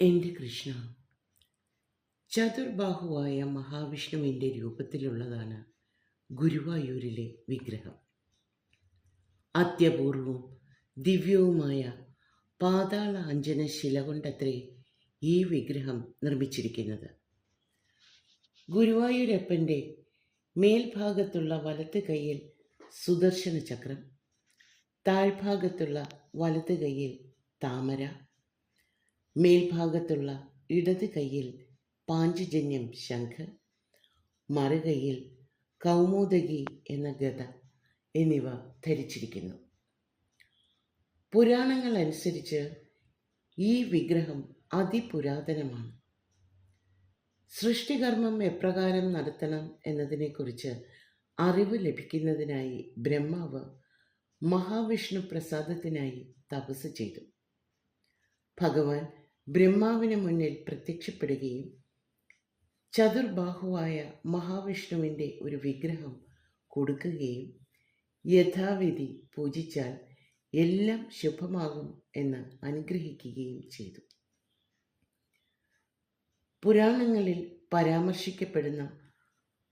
എൻ്റെ കൃഷ്ണ, ചതുർബാഹുവായ മഹാവിഷ്ണുവിൻ്റെ രൂപത്തിലുള്ളതാണ് ഗുരുവായൂരിലെ വിഗ്രഹം. അത്യപൂർവവും ദിവ്യവുമായ പാതാള അഞ്ജന ശില കൊണ്ടത്രേ ഈ വിഗ്രഹം നിർമ്മിച്ചിരിക്കുന്നത്. ഗുരുവായൂരപ്പൻ്റെ മേൽഭാഗത്തുള്ള വലത്ത് കൈയിൽ സുദർശന ചക്രം, താഴ്ഭാഗത്തുള്ള വലത്ത് കൈയിൽ താമര, മേൽഭാഗത്തുള്ള ഇടത് കൈയിൽ പാഞ്ചജന്യം ശംഖ്, മറുകൈയിൽ കൗമുദകി എന്ന ഗദ എന്നിവ ധരിച്ചിരിക്കുന്നു. പുരാണങ്ങൾ അനുസരിച്ച് ഈ വിഗ്രഹം അതിപുരാതനമാണ്. സൃഷ്ടികർമ്മം എപ്രകാരം നടത്തണം എന്നതിനെക്കുറിച്ച് അറിവ് ലഭിക്കുന്നതിനായി ബ്രഹ്മാവ് മഹാവിഷ്ണു പ്രസാദത്തിനായി തപസ് ചെയ്തു. ഭഗവാൻ ബ്രഹ്മാവിന് മുന്നിൽ പ്രത്യക്ഷപ്പെടുകയും ചതുർബാഹുവായ മഹാവിഷ്ണുവിൻ്റെ ഒരു വിഗ്രഹം കൊടുക്കുകയും യഥാവിധി പൂജിച്ചാൽ എല്ലാം ശുഭമാകും എന്ന് അനുഗ്രഹിക്കുകയും ചെയ്തു. പുരാണങ്ങളിൽ പരാമർശിക്കപ്പെടുന്ന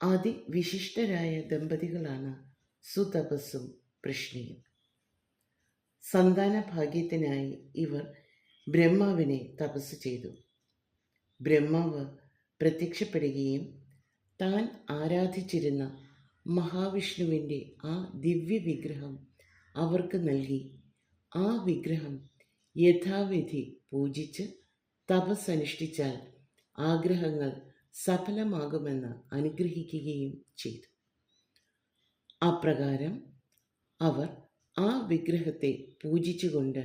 അതിവിശിഷ്ടരായ ദമ്പതികളാണ് സുതപസ്സും പൃഷ്ണിയും. സന്താന ഭാഗ്യത്തിനായി ഇവർ ബ്രഹ്മാവിനെ തപസ് ചെയ്തു. ബ്രഹ്മാവ് പ്രത്യക്ഷപ്പെടുകയും താൻ ആരാധിച്ചിരുന്ന മഹാവിഷ്ണുവിൻ്റെ ആ ദിവ്യ വിഗ്രഹം അവർക്ക് നൽകി ആ വിഗ്രഹം യഥാവിധി പൂജിച്ച് തപസ്സനുഷ്ഠിച്ചാൽ ആഗ്രഹങ്ങൾ സഫലമാകുമെന്ന് അനുഗ്രഹിക്കുകയും ചെയ്തു. അപ്രകാരം അവർ ആ വിഗ്രഹത്തെ പൂജിച്ചുകൊണ്ട്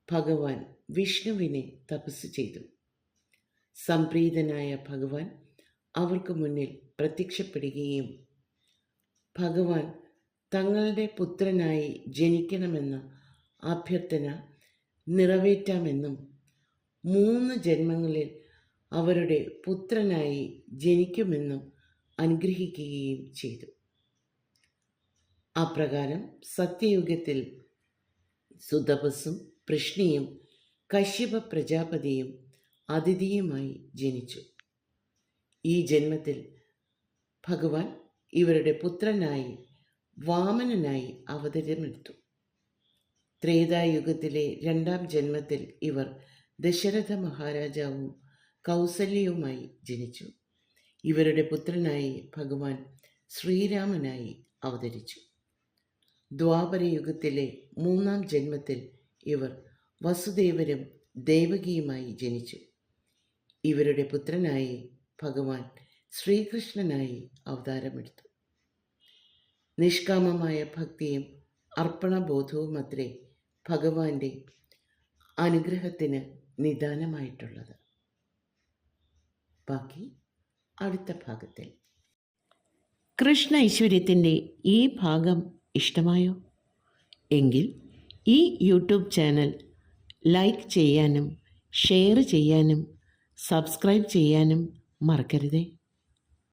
ഭഗവാൻ വിഷ്ണുവിനെ തപസ് ചെയ്തു. സംപ്രീതനായ ഭഗവാൻ അവർക്ക് മുന്നിൽ പ്രത്യക്ഷപ്പെടുകയും ഭഗവാൻ തങ്ങളുടെ പുത്രനായി ജനിക്കണമെന്ന അഭ്യർത്ഥന നിറവേറ്റാമെന്നും 3 ജന്മങ്ങളിൽ അവരുടെ പുത്രനായി ജനിക്കുമെന്നും അനുഗ്രഹിക്കുകയും ചെയ്തു. അപ്രകാരം സത്യയുഗത്തിൽ സുതപസ്സും പൃഷ്ണിയും കശ്യപ പ്രജാപതിയും അതിഥിയുമായി ജനിച്ചു. ഈ ജന്മത്തിൽ ഭഗവാൻ ഇവരുടെ പുത്രനായി വാമനനായി അവതരമെടുത്തു. ത്രേതായുഗത്തിലെ 2ാം ജന്മത്തിൽ ഇവർ ദശരഥ മഹാരാജാവും കൗസല്യവുമായി ജനിച്ചു. ഇവരുടെ പുത്രനായി ഭഗവാൻ ശ്രീരാമനായി അവതരിച്ചു. ദ്വാപരയുഗത്തിലെ 3ാം ജന്മത്തിൽ ഇവർ വസുദേവരും ദേവകിയുമായി ജനിച്ചു. ഇവരുടെ പുത്രനായി ഭഗവാൻ ശ്രീകൃഷ്ണനായി അവതാരമെടുത്തു. നിഷ്കാമമായ ഭക്തിയും അർപ്പണബോധവുമത്രേ ഭഗവാന്റെ അനുഗ്രഹത്തിന് നിദാനമായിട്ടുള്ളത്. ബാക്കി അടുത്ത ഭാഗത്തിൽ. കൃഷ്ണ ഐശ്വര്യത്തിൻ്റെ ഈ ഭാഗം ഇഷ്ടമായോ? എങ്കിൽ ഈ യൂട്യൂബ് ചാനൽ ലൈക്ക് ചെയ്യാനും ഷെയർ ചെയ്യാനും സബ്സ്ക്രൈബ് ചെയ്യാനും മറക്കരുതേ.